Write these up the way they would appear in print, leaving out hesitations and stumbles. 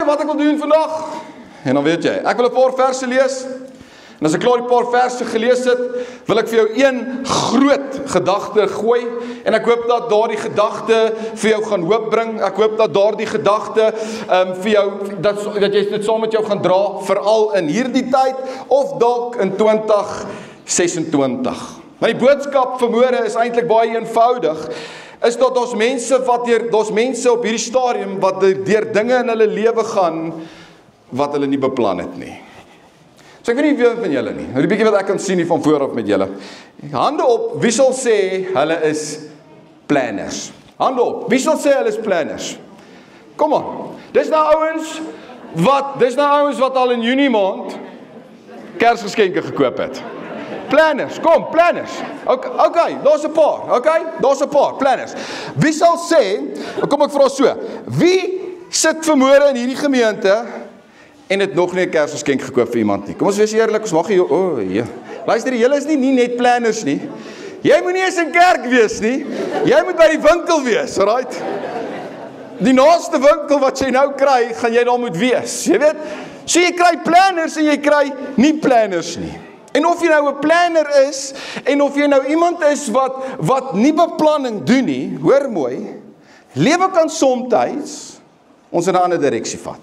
wat ek wil doen vandag? En dan weet jy, ek wil 'n paar verse lees. En as ek klaar die paar verse gelees het, wil ek vir jou een groot gedagte gooi. En ek hoop dat daardie gedagte vir jou gaan hoop bring. Ek hoop dat daardie gedagte vir jou, dat jy dit saam met jou gaan dra, veral in hierdie tyd, of dalk in 2026. Maar die boodskap vanmôre is eintlik baie eenvoudig. Is dat daar's mense op hierdie stadium wat deur dinge in hulle lewe gaan wat hulle nie beplan het nie. So ek weet nie wie van julle nie. Nou die bietjie wat ek kan sien hier van voor af met julle. Hande op, wie sal sê hulle is planners? Hande op, wie sal sê hulle is planners? Kom aan. Dis nou ouens wat al in Junie maand Kersgeskenke gekoop het. Planners, kom, planners. Okay, daar's 'n paar, planners. Wie sal sê, kom ek vra so, wie sit vanmôre in hierdie gemeente en het nog nie 'n Kersgeskenk gekoop vir iemand nie? Kom ons wees eerlik, ons mag ja. Luister, julle is nie net planners nie. Jy moet nie eens in kerk wees nie. Jy moet by die winkel wees, alright? Die naaste winkel wat jy nou kry, gaan jy daar moet wees. Jy weet, so jy kry planners en jy kry nie planners nie. En of jy nou 'n planner is, en of jy nou iemand is wat nie beplanning doen nie, hoor mooi, lewe kan soms ons in 'n ander direksie vat.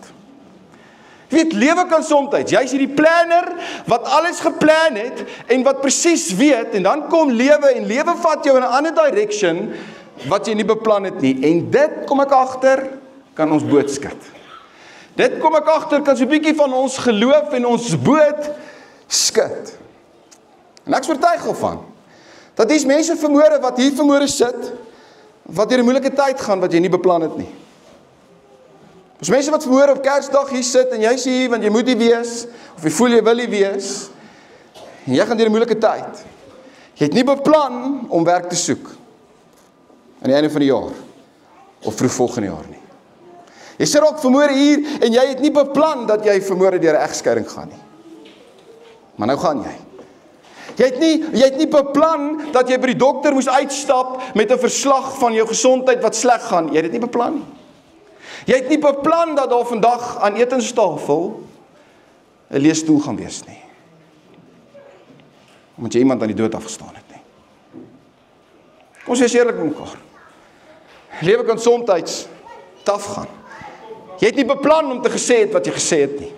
Jy weet, lewe kan soms, jy's hierdie planner wat alles geplan het en wat presies weet, en dan kom lewe en lewe vat jou in 'n ander direction wat jy nie beplan het nie. En dit kom ek agter kan ons boot skud. Dit kom ek agter kan so 'n bietjie van ons geloof en ons boot skud. En ek is oortuig daarvan dat dis mense vanmôre wat hier vanmôre sit wat deur 'n moeilike tyd gaan wat jy nie beplan het nie. Ons mense wat vanmôre op Kersdag hier sit en jy's hier want jy moet hier wees of jy voel jy wil hier wees en jy gaan deur 'n moeilike tyd. Jy het nie beplan om werk te soek aan die einde van die jaar of vroeg volgende jaar nie. Jy sit ook vanmôre hier en jy het nie beplan dat jy vanmôre deur 'n egskeiding gaan nie. Maar nou gaan jy. Jy het nie beplan dat jy by die dokter moes uitstap met 'n verslag van jou gesondheid wat sleg gaan. Jy het dit nie beplan nie. Jy het nie beplan dat daar vandag aan etenstafel 'n leesstoel gaan wees nie. Omdat jy iemand aan die dood afgestaan het nie. Kom ons wees eerlik met mekaar. Lewe kan soms taaf gaan. Jy het nie beplan om te gesê het wat jy gesê het nie.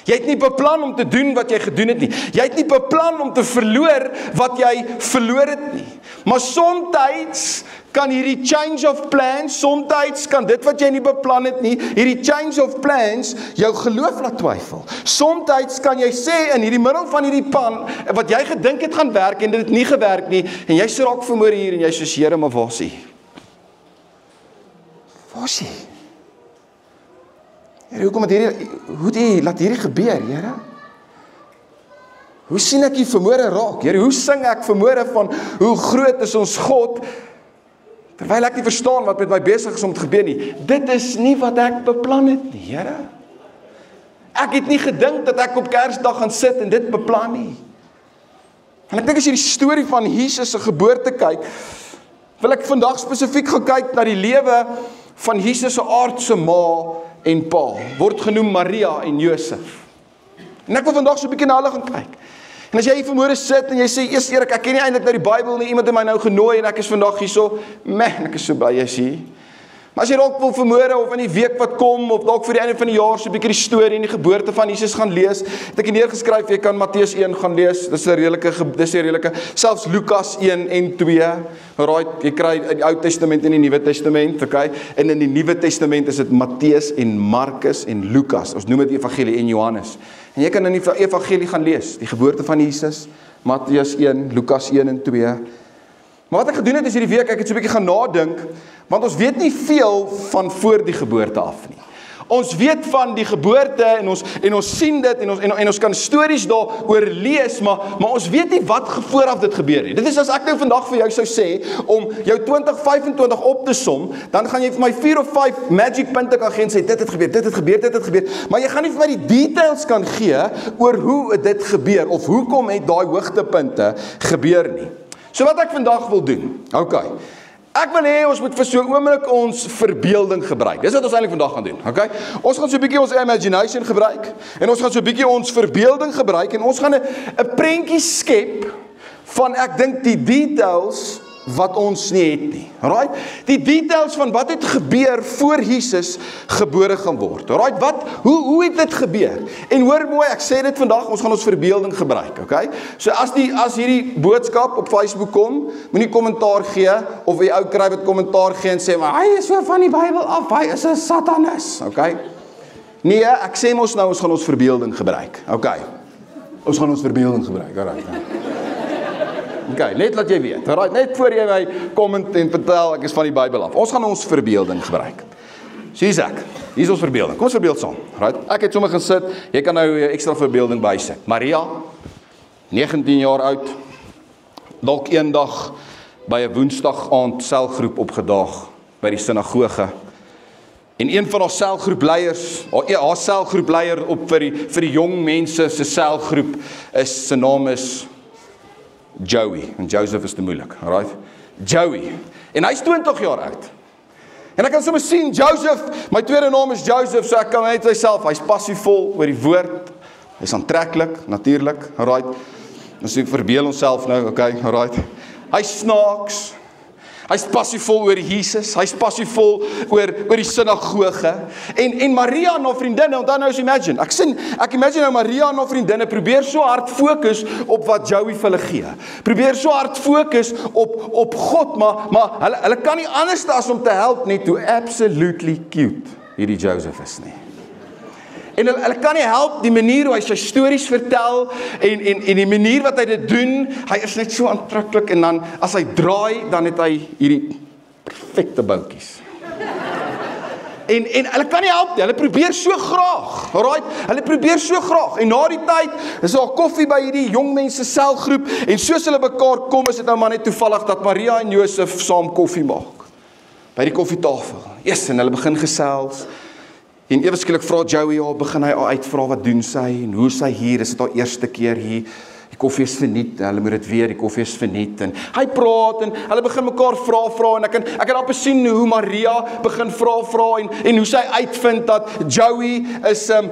Jy het nie beplan om te doen wat jy gedoen het nie. Jy het nie beplan om te verloor wat jy verloor het nie. Maar soms kan hierdie change of plans, soms kan dit wat jy nie beplan het nie, hierdie change of plans jou geloof laat twyfel. Soms kan jy sê in hierdie middel van hierdie pan, wat jy gedink het gaan werk en dit het nie gewerk nie, en jy sit raak vanmôre hier en jy sê, Here, maar waar is hy? Waar is hy? Here, hoe laat hierdie gebeur, Here? Hoe sien ek hier vanmôre raak? Here, hoe sing ek vanmôre van hoe groot is ons God, terwyl ek nie verstaan wat met my besig is om te gebeur nie. Dit is nie wat ek beplan het nie, Here. Ek het nie gedink dat ek op Kersdag gaan sit en dit beplan nie. En ek dink as jy die storie van Jesus se geboorte kyk, wil ek vandag spesifiek gaan kyk na die lewe van Jesus se aardse ma en pa, word genoem Maria en Josef. En ek wil vandag so 'n bietjie na hulle gaan kyk. En as jy hier vanmôre sit en jy sê, eers Erik, ek ken nie eintlik nou die Bybel nie, iemand het my nou genooi en ek is vandag hierso, ek is so bly jy is hier. Maar as jy dalk wil vanmôre of in die week wat kom, of dalk vir die einde van die jaar so 'n bietjie die storie en die geboorte van Jesus gaan lees, het ek hier neergeskryf, jy kan Matteus 1 gaan lees, dis 'n redelike, selfs Lukas 1 en 2, right, jy kry in die Ou Testament en die Nuwe Testament, okay? En in die Nuwe Testament is dit Matteus en Markus en Lukas, ons noem dit Evangelie en Johannes. En jy kan in die Evangelie gaan lees, die geboorte van Jesus, Matteus 1, Lukas 1 en 2. Maar wat ek gedoen het is hierdie week, ek het so 'n bietjie gaan nadink, want ons weet nie veel van voor die geboorte af nie. Ons weet van die geboorte en ons sien dit en ons kan stories daaroor lees, maar ons weet nie wat vooraf dit gebeur het. Dit is as ek nou vandag vir jou sou sê om jou 2025 op te som, dan gaan jy vir my 4 of 5 magic punte kan gee en sê dit het gebeur, maar jy gaan nie vir my die details kan gee oor hoe dit gebeur of hoekom het daai hoogtepunte gebeur nie. So wat ek vandag wil doen. Okay. Ek wil hê ons moet vir so 'n oomblik ons verbeelding gebruik. Dis wat ons eintlik vandag gaan doen, okay? Ons gaan so 'n bietjie ons imagination gebruik en ons gaan so 'n bietjie ons verbeelding gebruik en ons gaan 'n prentjie skep van ek dink die details wat ons nie het nie. Alright? Die details van wat het gebeur voor Jesus gebore gaan word. Alright? Hoe het dit gebeur? En hoor mooi, ek sê dit vandag, ons gaan ons verbeelding gebruik, okay? So as hierdie boodskap op Facebook kom, moenie kommentaar gee of jy ou kry wat kommentaar gee en sê maar hy is so van die Bybel af, hy is 'n satanis, okay? Nee, ek sê mos nou ons gaan ons verbeelding gebruik. Okay. Ons gaan ons verbeelding gebruik. Alright. Okay, net laat jy weet. Alright, net voor jy my comment en vertel ek is van die Bybel af. Ons gaan ons verbeelding gebruik. So hier's ek. Hier's ons verbeelding. Kom ons verbeel saam. Alright. Ek het sommer gesit. Jy kan nou 'n ekstra verbeelding bysit. Maria, 19 jaar oud. Dalk eendag by 'n Woensdag aand selgroep opgedaag by die sinagoge. En een van haar selgroepleiers, haar selgroepleier op vir die jong mense se selgroep sy naam is Joey, en Joseph is te moeilik, alright? Joey, en hy is 20 jaar oud. En ek kan sommer sien, Joseph, my tweede naam is Joseph, so ek kan net myself, hy's passievol oor die woord, hy's aantreklik, natuurlik, alright? Ons verbeel onsself nou, okay, alright? Hy's snaaks, hy's passievol oor Jesus, hy's passievol oor die sinagoge. En Maria en haar vriendinne, onthou nou as imagine, ek imagine nou Maria en haar vriendinne probeer so hard fokus op wat Joey vir hulle gee. Probeer so hard fokus op God, maar hulle kan nie anders as om te help net hoe absolutely cute hierdie Joseph is nie. En hulle kan nie help die manier hoe hy sy stories vertel en die manier wat hy dit doen, hy is net so aantreklik en dan as hy draai, dan het hy hierdie perfekte boutjies. En hulle kan nie help nie, hulle probeer so graag, alright? Hulle probeer so graag, en na die tyd is daar koffie by hierdie jong mense selgroep, en soos hulle mekaar kom, is dit nou maar net toevallig dat Maria en Josef saam koffie maak, by die koffietafel. Yes, en hulle begin gesels, en ewe skielik vra Joey, begin hy uitvra wat doen sy, en hoe sy hier, is dit haar eerste keer hier, die koffie is verniet, hulle moet dit weet, die koffie is verniet, en hy praat, en hulle begin mekaar vra, en ek kan amper sien hoe Maria begin vra, en hoe sy uitvind dat Joey is 'n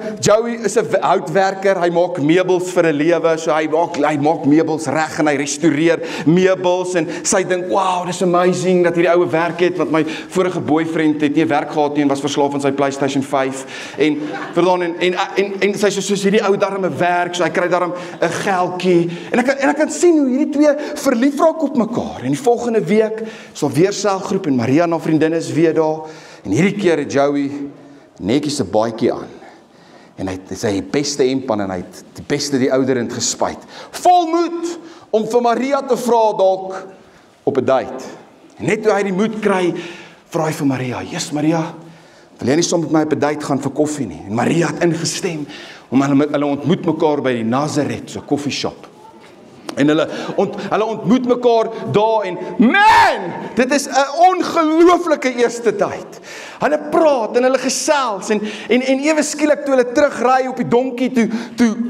houtwerker, hy maak meubels vir 'n lewe, so hy maak meubels reg, en hy restoreer meubels, en sy dink, wow, dis amazing, dat hierdie oue werk het, want my vorige boyfriend het nie werk gehad nie, en was verslaaf aan sy PlayStation 5, en sy sê, soos hierdie ou darm 'n werk, so hy kry darm 'n geldjie, en ek kan sien hoe hierdie twee verlief raak op mekaar, en die volgende week is daar weer selgroep, en Maria en haar vriendinne is weer daar, en hierdie keer het Joey netjies 'n baadjie aan, en hy het sy beste hemp aan, en hy het die beste die ouderend gespuit, vol moed, om vir Maria te vra dalk op 'n date, en net toe hy die moed kry, vra hy vir Maria, yes Maria, wil jy nie saam met my op 'n date gaan vir koffie nie, en Maria het ingestem, hulle ontmoet mekaar by die Nazareth, so coffee shop. En hulle ontmoet mekaar daar en man, dit is 'n ongelooflike eerste date. Hulle praat en hulle gesels en ewe skielik toe hulle terugry op die donkie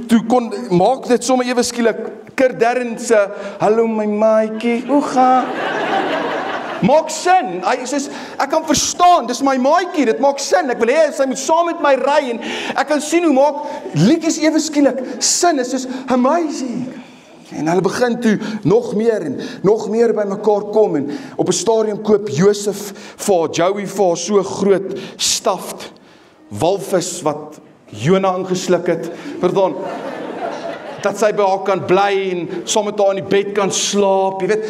toe kon maak dit sommer ewe skielik Kerdern se hallo my maatjie, hoe gaan? Maak sin, ek kan verstaan, dis my maatjie, dit maak sin, ek wil hê sy moet saam met my ry en ek kan sien hoe maak liedjies ewe skielik sin, is soos amazing. En hulle begin toe nog meer by mekaar kom en op 'n stadium koop Josef vir Joey vir so groot stuffed walvis wat Jona ingesluk het, pardon, dat sy by haar kan bly en saam met haar in die bed kan slaap, jy weet,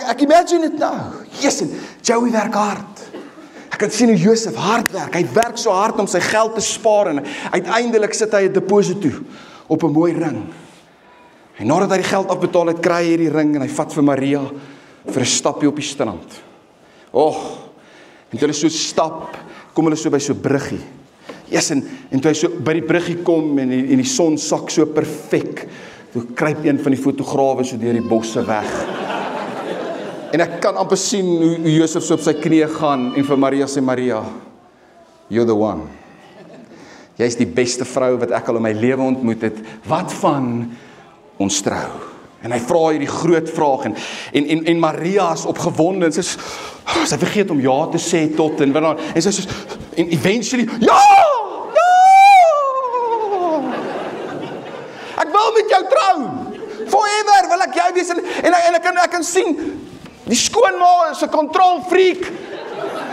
ek imagine dit nou, yes, en Joey werk hard, ek kan sien hoe Josef hard werk, hy werk so hard om sy geld te spaar en uiteindelik sit hy 'n deposito toe op 'n mooi ring, en nadat hy die geld afbetaal het, kry hy die ring en hy vat vir Maria vir 'n stapie op die strand, en toe hulle so stap, kom hulle so by so bruggie, yes, en toe hy so by die bruggie kom en die son sak so perfek, toe kruip een van die fotograwe so deur die bosse weg. En ek kan amper sien hoe Josef so op sy knieë gaan en vir Maria sê, Maria, you're the one. Jy is die beste vrou wat ek al in my lewe ontmoet het. Wat van ons trou? En hy vra hierdie groot vraag en Maria is opgewonde en sy vergeet om ja te sê tot en sy sê en eventually ja! Ek wil met jou trou. Forever wil ek jou wees en ek kan sien die skoonma is 'n control freak.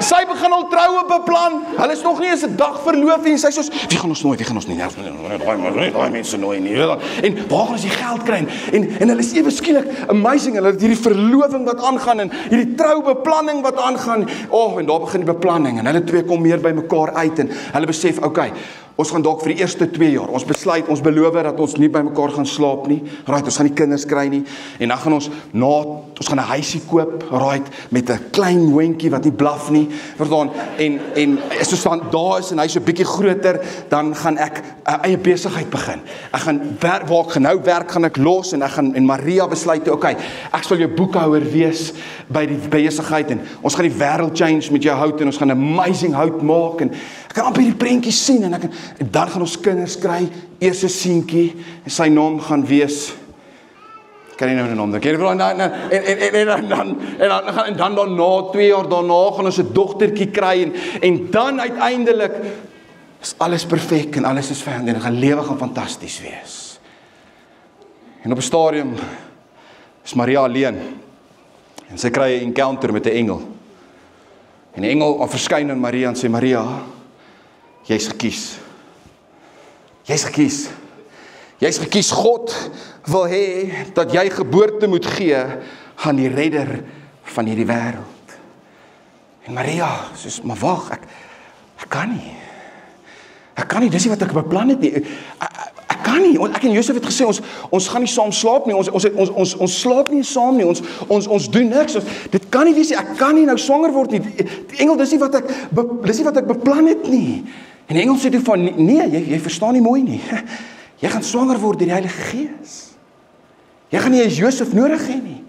Sy begin al troue beplan. Hulle is nog nie eens 'n dag verloof nie. Sy sê soos, wie gaan ons nooi? Daai mense nooi nie. En waar gaan ons die geld kry? En hulle is ewe skielik amazing. Hulle het hierdie verloving wat aangaan en hierdie troubeplanning wat aangaan. En daar begin die beplanning en hulle twee kom meer by mekaar uit en hulle besef, okay, ons gaan dalk vir die eerste 2 jaar, ons besluit, ons beloof dat ons nie by mekaar gaan slaap nie, right, ons gaan nie kinders kry nie, en dan gaan ons gaan 'n huisie koop, right, met 'n klein hondjie wat nie blaf nie, verstaan, en soos dan daar is en hy's 'n bietjie groter, dan gaan ek 'n eie besigheid begin. Ek gaan werk, waar ek nou werk, gaan ek los, en Maria besluit, okay, ek sal jou boekhouer wees by die besigheid, en ons gaan die wêreld change met jou hout, en ons gaan amazing hout maak, en ek kan amper die prentjies sien, en dan gaan ons kinders kry, eers 'n seentjie, en sy naam gaan wees, kan nie nou 'n naam dink, en dan daarna, 2 jaar daarna, gaan ons 'n dogtertjie kry, en dan uiteindelik, is alles perfek, en alles is fyn, en gaan lewe gaan fantasties wees. En op 'n stadium, is Maria alleen, en sy kry 'n encounter met 'n engel, en die engel verskyn aan Maria, en sê, Maria, jy's gekies. Jy's gekies. Jy's gekies. God wil hê dat jy geboorte moet gee aan die redder van hierdie wêreld. En Maria sê, maar wag, ek kan nie. Ek kan nie, dis nie wat ek beplan het nie. Ek kan nie. Ek en Josef het gesê ons gaan nie saam slaap nie. Ons slaap nie saam nie. Ons doen niks. Dit kan nie wees nie. Ek kan nie nou swanger word nie. Die engel, dis nie wat ek beplan het nie. En die engel sê toe van, nee, jy verstaan nie mooi nie. Jy gaan swanger word deur die Heilige Gees. Jy gaan nie eens Josef nodig hê nie.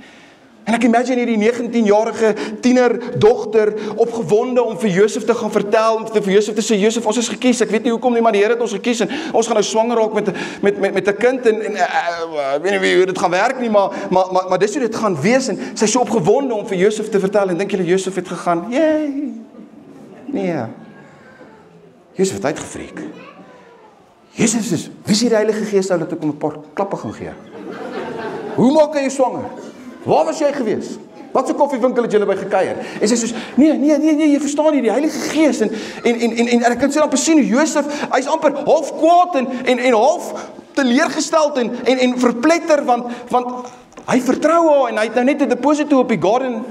En ek imagine hierdie 19-jarige tiener dogter opgewonde om vir Josef te gaan vertel, om vir Josef te sê, Josef, ons is gekies, ek weet nie hoekom nie, maar die Here het ons gekies en ons gaan nou swanger raak met 'n kind en ek weet nie hoe dit gaan werk nie, maar dis hoe dit gaan wees en sy is so opgewonde om vir Josef te vertel en dink julle Josef het gegaan, yay, nee. Josef het uitgefreek. Josef sê, wie is die Heilige Gees nou dat ek om 'n paar klappe gaan gee? Hoe maak jy swanger? Waar was jy gewees? Wat se koffiewinkel het jy by gekuier? En sy sê, nee, jy verstaan nie, die Heilige Gees en ek kan sê dan sien hoe Josef, hy's amper half kwaad en half teleurgesteld en verpletter want hy vertrou haar en hy het nou net 'n deposito op die garden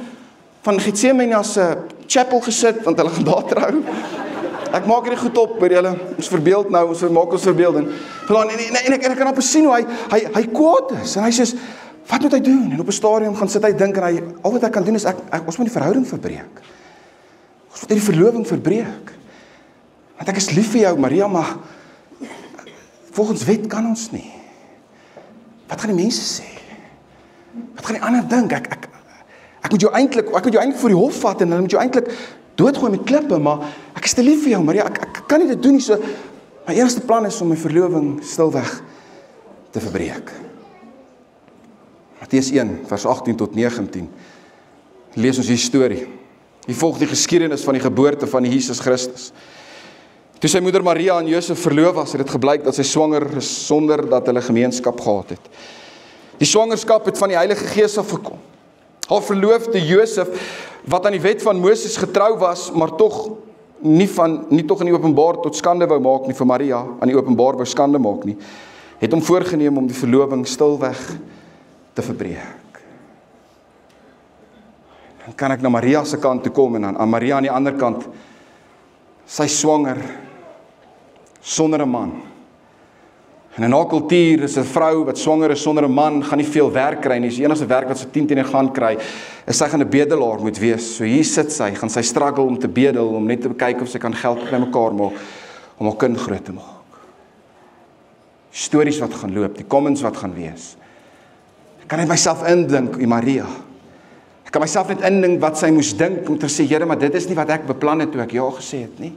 van Getsemane as 'n chapel gesit want hulle gaan daar trou. Ek maak hierdie goed op by julle. Ons verbeeld nou, ons maak ons verbeelding. En ek kan op sien hoe hy kwaad is en hy sê, wat moet hy doen? En op 'n stadium gaan sit hy dink en al wat hy kan doen is ons moet die verhouding verbreek. Ons moet die verloving verbreek. Want ek is lief vir jou, Maria, maar volgens wet kan ons nie. Wat gaan die mense sê? Wat gaan die ander dink? Ek moet jou eintlik voor die hof vat en hulle moet jou eintlik doodgooi met klippe, maar ek is te lief vir jou, Maria, ek kan nie dit doen nie, so my enigste plan is om my verloving stilweg te verbreek. Matteus 1, vers 18 tot 19, lees ons die storie. Hier volg die geskiedenis van die geboorte van die Jesus Christus. Toe sy moeder Maria en Josef verloof was, het dit gebleik dat sy swanger is, sonder dat hulle gemeenskap gehad het. Die swangerskap het van die Heilige Gees afgekom. Haar verloofde Josef, wat aan die wet van Moses getrou was, maar tog nie tog in die openbaar tot skande wou maak nie vir Maria, aan die openbaar wou skande maak nie, het hom voorgeneem om die verloving stilweg te verbreek. Dan kan ek na Maria se kant toe kom en aan Maria aan die ander kant, sy swanger sonder 'n man. En in haar kultuur is 'n vrou wat swanger is sonder 'n man, gaan nie veel werk kry nie. Die enigste werk wat sy 10 teen 'n gaan kry, is sy gaan 'n bedelaar moet wees. So hier sit sy, gaan sy struggle om te bedel, om net te kyk of sy kan geld bymekaar maak, om haar kind groot te maak. Stories wat gaan loop, die comments wat gaan wees. Ek kan net myself indink, Maria. Ek kan myself net indink wat sy moes dink, om te sê, Here, maar dit is nie wat ek beplan het toe ek ja gesê het nie.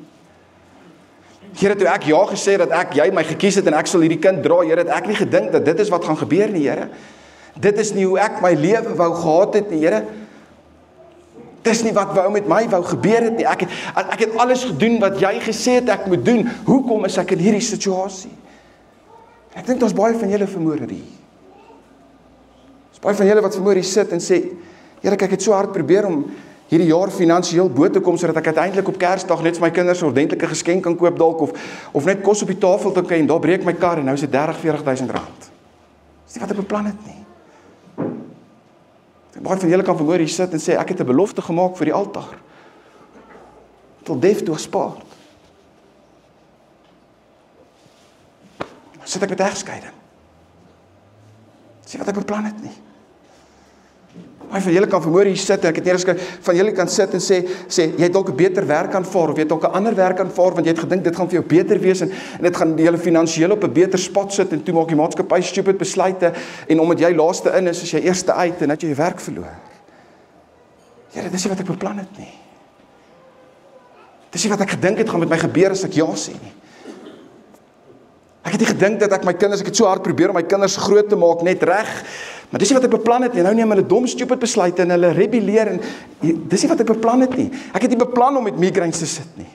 Here, toe ek ja gesê dat jy my gekies het en ek sal hierdie kind dra, Here, het ek nie gedink dat dit is wat gaan gebeur nie, Here. Dit is nie hoe ek my lewe wou gehad het nie, Here. Dis nie wat wou met my wou gebeur het nie. Ek het alles gedoen wat jy gesê het ek moet doen. Hoekom is ek in hierdie situasie? Ek dink daar's baie van julle vanmôre hier. Daar's baie van julle wat vanmôre hier sit en sê, Here, ek het so hard probeer om hierdie jaar finansiëel bo te kom, sodat ek uiteindelik op Kersdag net vir my kinders 'n ordentlike geskenk kan koop dalk, of net kos op die tafel te kry, en daar breek my kar, en nou is dit 30-40.000 rand. Dis nie wat ek beplan het nie. Baie van julle kan vanmôre hier sit en sê, ek het 'n belofte gemaak vir die altaar. Tot death toe gespaard. Sit ek met egskeiding. Dis nie wat ek beplan het nie. Baie van julle kan vanmôre hier sit, en ek het nie geskryf, van julle kan sit en sê jy het dalk 'n beter werk aanvaar, of jy het dalk 'n ander werk aanvaar, want jy het gedink dit gaan vir jou beter wees, en dit gaan julle finansiëel op 'n beter spot sit, en toe maak die maatskappy stupid besluite, en omdat jy laaste in is jy eerste uit, en dat jy jou werk verloor. Here, dis nie wat ek beplan het nie. Dis nie wat ek gedink het gaan met my gebeur as ek ja sê nie. Ek het nie gedink dat ek het so hard probeer om my kinders groot te maak, net reg, maar dis nie wat ek beplan het nie. Nou neem hulle dom stupid besluite en hulle rebelleer, en dis nie wat ek beplan het nie. Ek het nie beplan om met migraines te sit nie.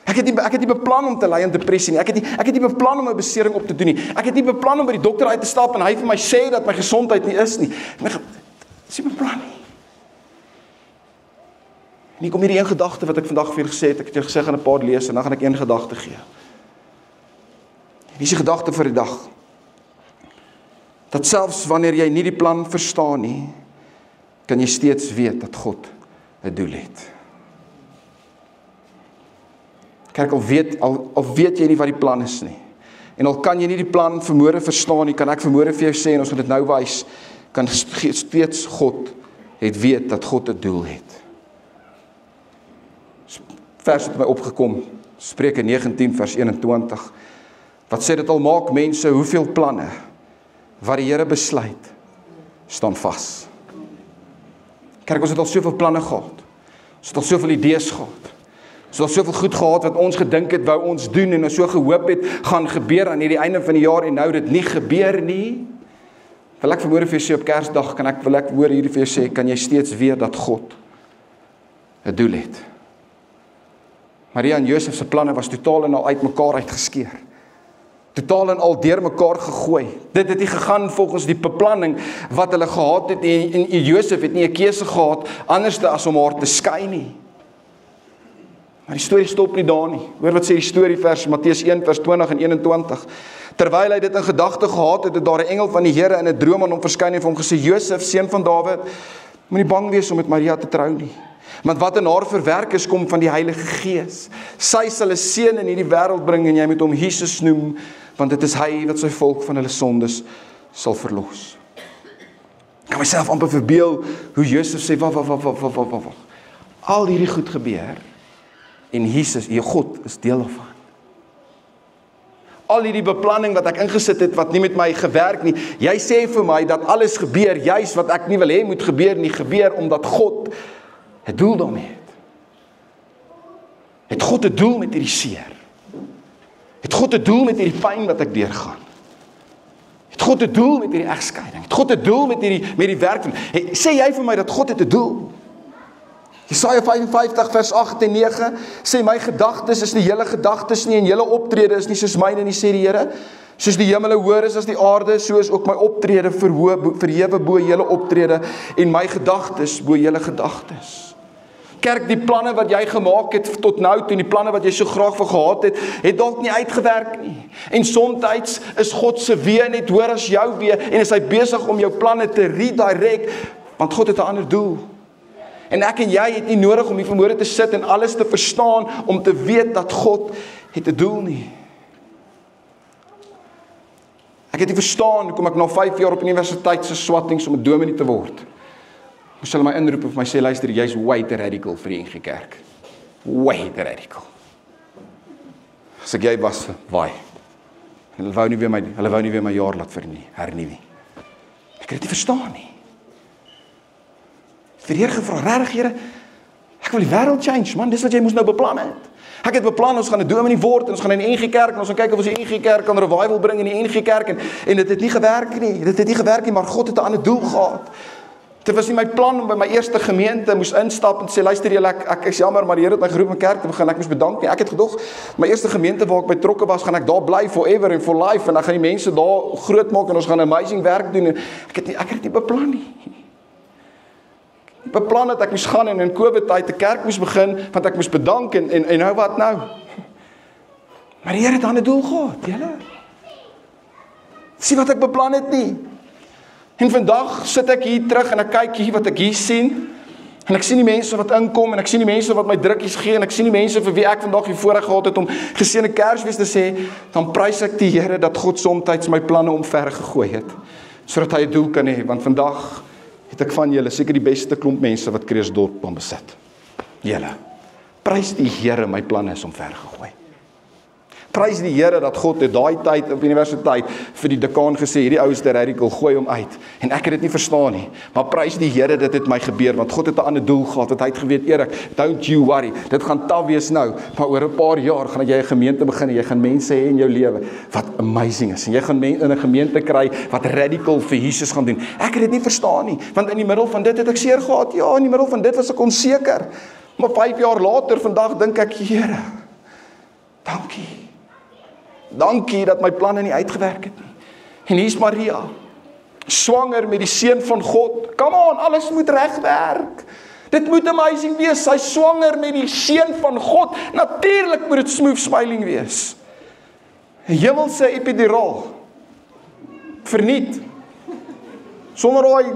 Ek het nie beplan om te ly aan depressie nie. Ek het nie beplan om 'n besering op te doen nie. Ek het nie beplan om by die dokter uit te stap en hy vir my sê dat my gesondheid nie is nie. Dis nie beplan nie. En hier kom hierdie een gedagte wat ek vandag vir julle gesê het. Ek het julle gesê gaan 'n paar lees en dan gaan ek een gedagte gee. Hier is die gedagte vir die dag. Dat selfs wanneer jy nie die plan verstaan nie, kan jy steeds weet dat God 'n doel het. Kyk, al weet jy nie wat die plan is nie, en al kan jy nie die plan vanmôre verstaan nie, kan ek vanmôre vir jou sê, en ons moet dit nou wys, kan steeds God het weet dat God 'n doel het. Vers het my opgekom, Spreuke 19 vers 21, wat sê dit al maak mense hoeveel planne, wat die Here besluit, staan vas. Kyk, ons het al soveel planne gehad, ons het al soveel idees gehad, ons het al soveel goed gehad wat ons gedink het, wou ons doen, en ons so gehoop het, gaan gebeur aan hierdie einde van die jaar, en nou dit nie gebeur nie. Wil ek vanmôre vir jou sê, op Kersdag, wil ek hoor hierdie vir jou sê, kan jy steeds weet dat God 'n doel het. Maria en Josef se planne was totaal en al uit mekaar uitgeskeer. Totaal en al deur mekaar gegooi. Dit het nie gegaan volgens die beplanning wat hulle gehad het, en Josef het nie 'n keuse gehad anders as om haar te skei nie. Maar die storie stop nie daar nie. Hoor wat sê die storie, Matteus 1 vers 20 en 21. Terwyl hy dit in gedagte gehad het, het daar 'n engel van die Here in 'n droom aan hom verskyn en vir hom gesê, Josef, seun van Dawid, moenie bang wees om met Maria te trou nie. Want wat in haar verwerk is, kom van die Heilige Gees. Sy sal 'n seun in hierdie wêreld bring, en jy moet hom Jesus noem, want dit is hy wat sy volk van hulle sondes sal verlos. Ek kan myself amper verbeel hoe Josef sê, wag. Al hierdie goed gebeur, en Jesus, God is deel daarvan. Al hierdie beplanning wat ek ingesit het, wat nie met my gewerk nie, jy sê vir my dat alles gebeur, juis wat ek nie wil hê moet gebeur nie, gebeur omdat God 'n doel daarmee het. Het God 'n doel met hierdie seer? Het God 'n doel met hierdie pyn wat ek deurgaan? Het God 'n doel met hierdie egskeiding? Het God 'n doel met die werk? Sê jy vir my dat God het 'n doel? Jesaja 55 vers 8 en 9 sê, my gedagtes is nie julle gedagtes nie, en julle optrede is nie soos myne nie, sê die Here. Soos die hemele hoër is as die aarde, so is ook my optrede verhewe bo julle optrede, en my gedagtes bo julle gedagtes. Kerk, die planne wat jy gemaak het tot nou toe, die planne wat jy so graag vir gehad het, het dalk nie uitgewerk nie. En soms is God se weë net hoër as jou weë, en is hy besig om jou planne te redirect, want God het 'n ander doel. En ek en jy het nie nodig om hier vanmôre te sit en alles te verstaan, om te weet dat God het 'n doel nie. Ek het nie verstaan, kom ek na 5 jaar op universiteit se swattings om 'n dominee te word. Moes hulle my inroep en vir my sê, luister, jy's way te radical vir die NG Kerk. Way te radical. As ek jy was, waai. Hulle wou nie weer my jaar laat hernie nie. Ek het dit nie verstaan nie. Vir die Here gevra, regtig Here, Ek wil die wêreld change, man, dis wat jy moes nou beplan het. Ek het beplan, ons gaan 'n dominee word, en ons gaan in die NG Kerk, en ons gaan kyk of ons die NG Kerk kan revival bring in die NG Kerk, en dit het nie gewerk nie, maar God het 'n ander doel gehad. Dit was nie my plan om by my eerste gemeente moes instap en sê, luister julle, ek is jammer, maar die Here het my geroep om 'n kerk te begin, ek moes bedank nie. Ek het gedog, my eerste gemeente waar ek betrokke was, gaan ek daar bly forever and for life, en dan gaan die mense daar groot maak, en ons gaan amazing werk doen, en ek het dit nie beplan nie. Beplan dat ek moes gaan en in COVID-tyd 'n kerk moes begin, want ek moes bedank en nou wat nou? Maar die Here het 'n ander doel gehad, julle. Sien wat ek beplan het nie. En vandag sit ek hier terug en ek kyk hier wat ek hier sien, en ek sien die mense wat inkom, en ek sien die mense wat my drukkies gee, en ek sien die mense vir wie ek vandag hier voorreg gehad het om geseënde Kersfees te sê, dan prys ek die Here dat God soms my planne omver gegooi het, sodat hy 'n doel kan hê, want vandag het ek van julle seker die beste klomp mense wat Krugersdorp kan besit. Julle, prys die Here, my planne is omvergegooi. Prys die Here dat God het daai tyd op universiteit vir die dekaan gesê, hierdie ou is te radical, gooi hom uit. En ek het dit nie verstaan nie, maar prys die Here dat dit my gebeur, want God het 'n ander doel gehad, want hy het geweet, Erik, don't you worry, dit gaan taaf wees nou, maar oor 'n paar jaar gaan jy 'n gemeente begin, en jy gaan mense hê in jou lewe, wat amazing is, en jy gaan in 'n gemeente kry, wat radical vir Jesus gaan doen. Ek het dit nie verstaan nie, want in die middel van dit het ek seer gehad, ja, in die middel van dit was ek onseker, maar 5 jaar later, vandag dink ek, Here, dankie dat my planne nie uitgewerk het nie. En hier's Maria, swanger met die seun van God. Come on, alles moet regwerk. Dit moet amazing wees, sy swanger met die seun van God. Natuurlik moet dit smooth smiling wees. 'n Hemelse epiduraal. Verniet. Sonder daai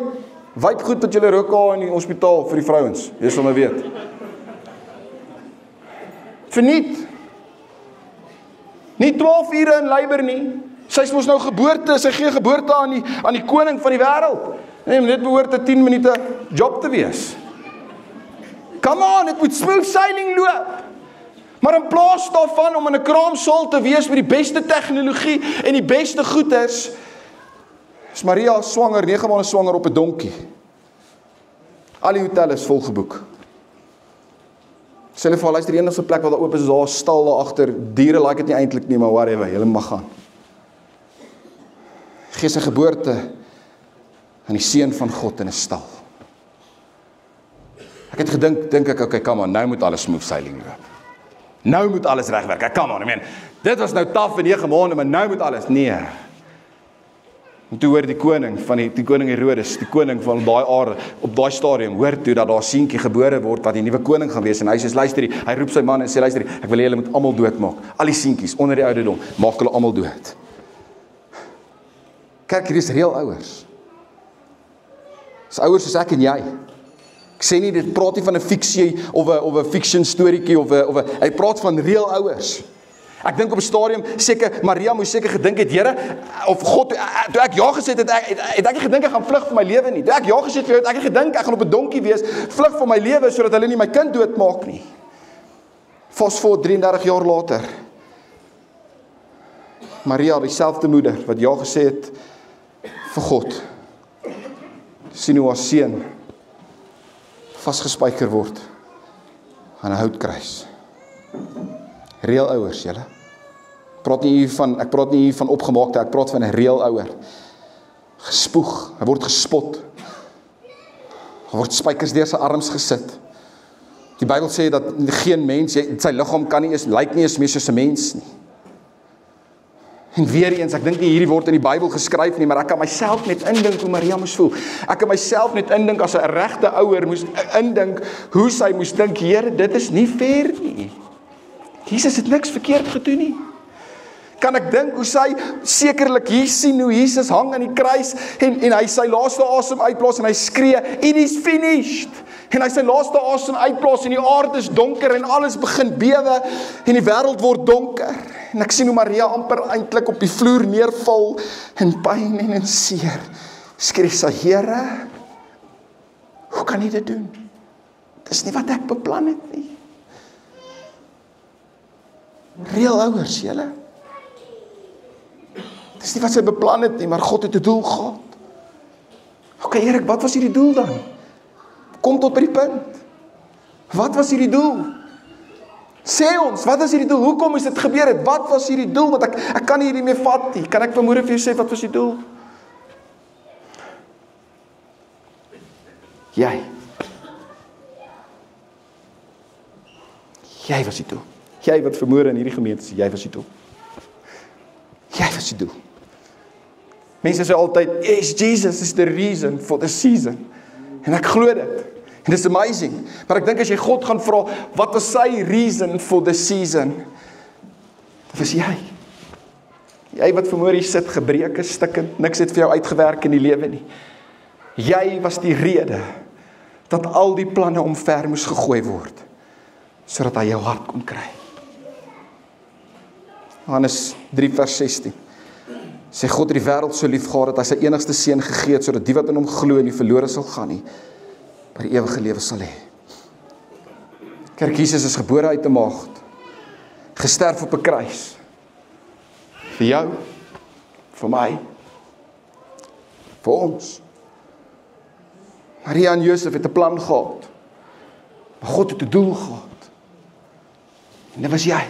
wypgoed wat julle rook in die hospitaal vir die vrouens. Jy sal nou weet. Verniet. Nie 12 ure in labor nie. Sy is mos nou geboorte, sy gee geboorte aan die koning van die wêreld. Nee, dit behoort 'n 10 minute job te wees. Come on, dit moet smooth sailing loop. Maar in plaas daarvan om in 'n kraamsaal te wees met die beste tegnologie en die beste goeders, is Maria swanger, 9 maande swanger op 'n donkie. Al die hotelle is volgeboek. Sê hulle vir, luister, die enigste plek wat daar oop is daar stal daar agter. Diere like dit nie eintlik nie, maar whatever, julle mag gaan. Gee sy geboorte aan die seun van God in 'n stal. Ek het gedink ek, okay, come on, nou moet alles smooth sailing loop. Nou moet alles regwerk. Come on, I mean, dit was nou taaf vir 9 maande, maar nou moet alles, nee. En toe hoor die koning Herodes, die koning van daai aarde, op daai stadium, hoor toe dat daar seentjie gebore word, wat die nuwe koning gaan wees, en hy sê, luister, hy roep sy man en sê, luister, ek wil hê julle moet almal doodmaak, al die seentjies, onder die ouderdom, maak hulle almal dood. Kyk, hier is reël ouers. Dis ouers soos ek en jy. Ek sê nie, dit praat nie van 'n fiksie, of 'n fiction storieetjie, hy praat van reël ouers. Ek dink op 'n stadium, seker, Maria moes seker gedink het, Here, of God, toe ek ja gesê het, het ek nie gedink ek gaan vlug vir my lewe nie. Toe ek ja gesê het, het ek nie gedink ek gaan op 'n donkie wees, vlug vir my lewe, sodat hulle nie my kind doodmaak nie. Fast forward 33 jaar later. Maria, dieselfde moeder, wat ja gesê het vir God, sien hoe haar seun vasgespijker word aan 'n houtkruis. Reël ouers, julle. Ek praat nie hier van opgemaakte, ek praat van 'n reël ouer. Gespoeg, hy word gespot. Hy word spykers deur sy arms gesit. Die Bybel sê dat geen mens, sy liggaam kan nie eens, lyk nie eens meer soos 'n mens nie. En weer eens, ek dink nie hierdie word in die Bybel geskryf nie, maar ek kan myself net indink hoe Maria moes voel. Ek kan myself net indink as 'n regte ouer moes indink hoe sy moes dink, Here, dit is nie fair nie. Jesus het niks verkeerd gedoen nie. Kan ek dink hoe sy sekerlik hier sien hoe Jesus hang aan die kruis en hy sy laaste asem uitblaas en hy skree, it is finished. En hy sy laaste asem uitblaas en die aarde is donker en alles begin bewe en die wêreld word donker. En ek sien hoe Maria amper eintlik op die vloer neerval in pyn en in seer. Skree sy, Here, hoe kan U dit doen? Dis nie wat ek beplan het nie. Reël ouers, julle. Dis nie wat sy beplan het nie, maar God het 'n doel gehad. Okay, Erik, wat was hierdie doel dan? Kom tot by die punt. Wat was hierdie doel? Sê ons, wat is hierdie doel? Hoekom is dit gebeur het? Wat was hierdie doel? Want ek kan hierdie meer vat nie. Kan ek vanmôre vir jou sê, wat was die doel? Jy was die doel. Jy wat vanmôre in hierdie gemeente is, jy was die doel. Jy was die doel. Mense sê altyd, yes, Jesus is the reason for the season. En ek glo dit. En dis amazing. Maar ek dink as jy God gaan vra, wat was sy reason for the season? Dit was jy. Jy wat vanmôre hier sit, gebreke, stikkend, niks het vir jou uitgewerk in die lewe nie. Jy was die rede dat al die planne omver moes gegooi word, sodat hy jou hart kon kry. Johannes 3 vers 16 sê God het die wêreld so lief gehad dat hy sy enigste seun gegee het, sodat die wat in hom glo nie verlore sal gaan nie, maar die ewige lewe sal hê. Kerk, Jesus is gebore uit 'n maagd, gesterf op 'n kruis, vir jou, vir my, vir ons. Maria en Josef het 'n plan gehad, maar God het 'n doel gehad, en dit was jy.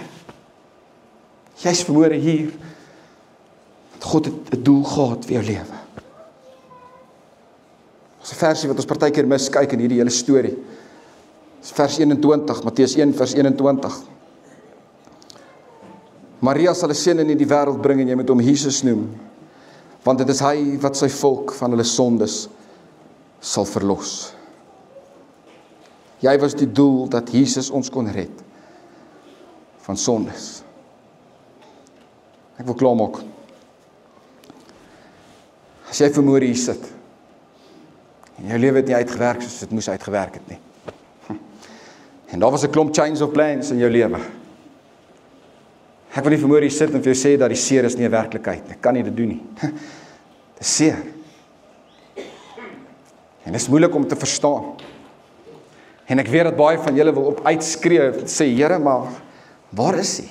Jy's vanmôre hier, God het 'n doel gehad vir jou lewe. Dis 'n versie wat ons partykeer miskyk in hierdie hele storie. Dis vers 21, Matteus 1 vers 21. Maria sal 'n seun in die wêreld bring en jy moet hom Jesus noem, want dit is hy wat sy volk van hulle sondes sal verlos. Jy was die doel dat Jesus ons kon red van sondes. Ek wil klaarmaak. As jy vanmôre hier sit, en jou lewe het nie uitgewerk soos dit moes uitgewerk het nie. En daar was 'n klomp change of plans in jou lewe. Ek wil nie vanmôre hier sit en vir jou sê dat die seer is nie 'n werklikheid nie. Ek kan nie dit doen nie. Dit is seer. En dit is moeilik om te verstaan. En ek weet dat baie van julle wil op uitskree en sê, Here, maar waar is hy?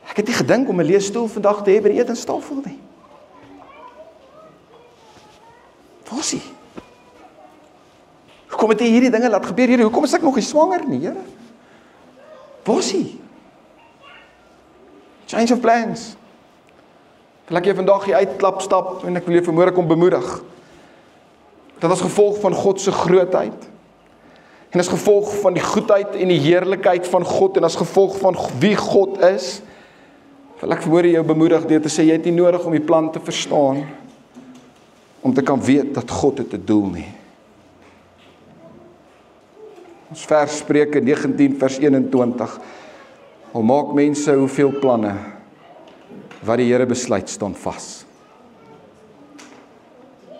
Ek het nie gedink om 'n leesstoel vandag te hê by die etenstafel nie. Waar is hy? Hoekom het hy hierdie dinge laat gebeur, Here? Hoekom is ek nog nie swanger nie, Here? Waar is hy? Change of plans. Wil ek jou vandag hier uitklap stap en ek wil jou vanmôre kom bemoedig. Dat as gevolg van God se grootheid en as gevolg van die goedheid en die heerlikheid van God en as gevolg van wie God is, wil ek vanmôre jou bemoedig deur te sê jy het nie nodig om die plan te verstaan om te kan weet dat God het 'n doel nie. Ons vers Spreuke 19 vers 21. Al maak mense hoeveel planne, wat die Here besluit staan vas.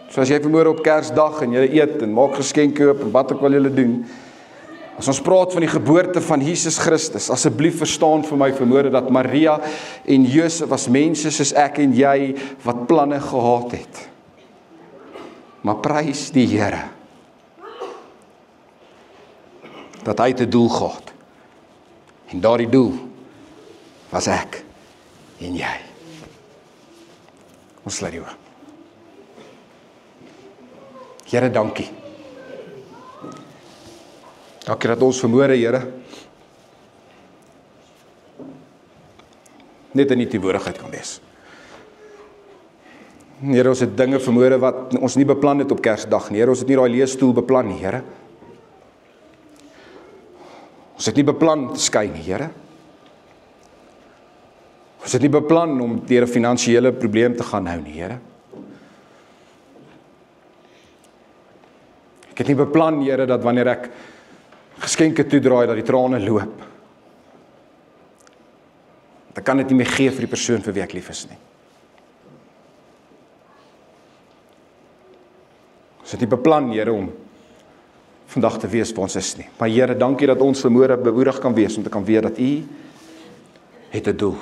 So as jy vanmôre op Kersdag en jy eet en maak geskenke oop en wat ook al jy doen, as ons praat van die geboorte van Jesus Christus, asseblief verstaan vir my vanmôre dat Maria en Josef was mense soos ek en jy wat planne gehad het. Maar prys die Here dat hy 'n doel gehad. En daardie doel was ek en jy. Ons sluit die oë. Here, dankie. Dankie dat ons vanmôre, Here, net in die teenwoordigheid kan wees. Here, ons het dinge vanmôre wat ons nie beplan het op Kersdag nie. Here, ons het nie daai leesstoel beplan nie, Here. Ons het nie beplan te skei nie, Here. Ons het nie beplan om deur 'n finansiële probleem te gaan nou nie, Here. Ek het nie beplan, Here, dat wanneer ek geskenke toedraai, dat die trane loop. Dan kan dit nie meer gee vir die persoon vir wie ek lief is nie. Ons het nie beplan, Here, om vandag te wees waar ons is nie. Maar Here, dankie dat ons vanmôre bemoedig kan wees, om te kan weet dat U het 'n doel.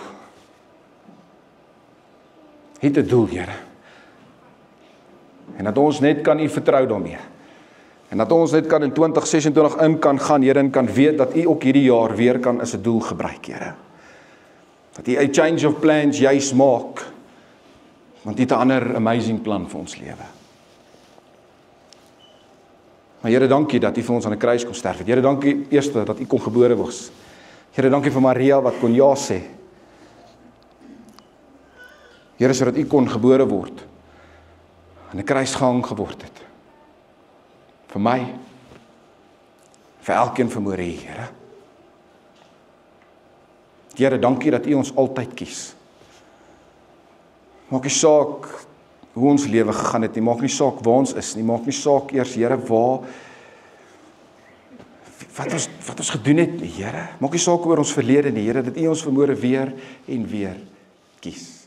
Het 'n doel, Here. En dat ons net kan U vertrou daarmee. En dat ons net kan in 2026 in kan gaan, Here, en kan weet dat U ook hierdie jaar weer kan as 'n doel gebruik, Here. Dat U 'n change of plans juis maak, want U het 'n ander amazing plan vir ons lewe. Maar Here, dankie dat U vir ons aan 'n kruis kom sterf het. Here, dankie eerste dat U kon gebore word. Here, dankie vir Maria wat kon ja sê. Here, sodat U kon gebore word, aan 'n kruis gehang geword het. Vir my, vir elkeen vermoere hier, Here. Here, dankie dat U ons altyd kies. Maak nie saak hoe ons lewe gegaan het nie, maak nie saak waar ons is nie, maak nie saak eers, Here, wat ons gedoen het nie, Here. Maak nie saak oor ons verlede nie, Here, dat U ons vermoere weer en weer kies.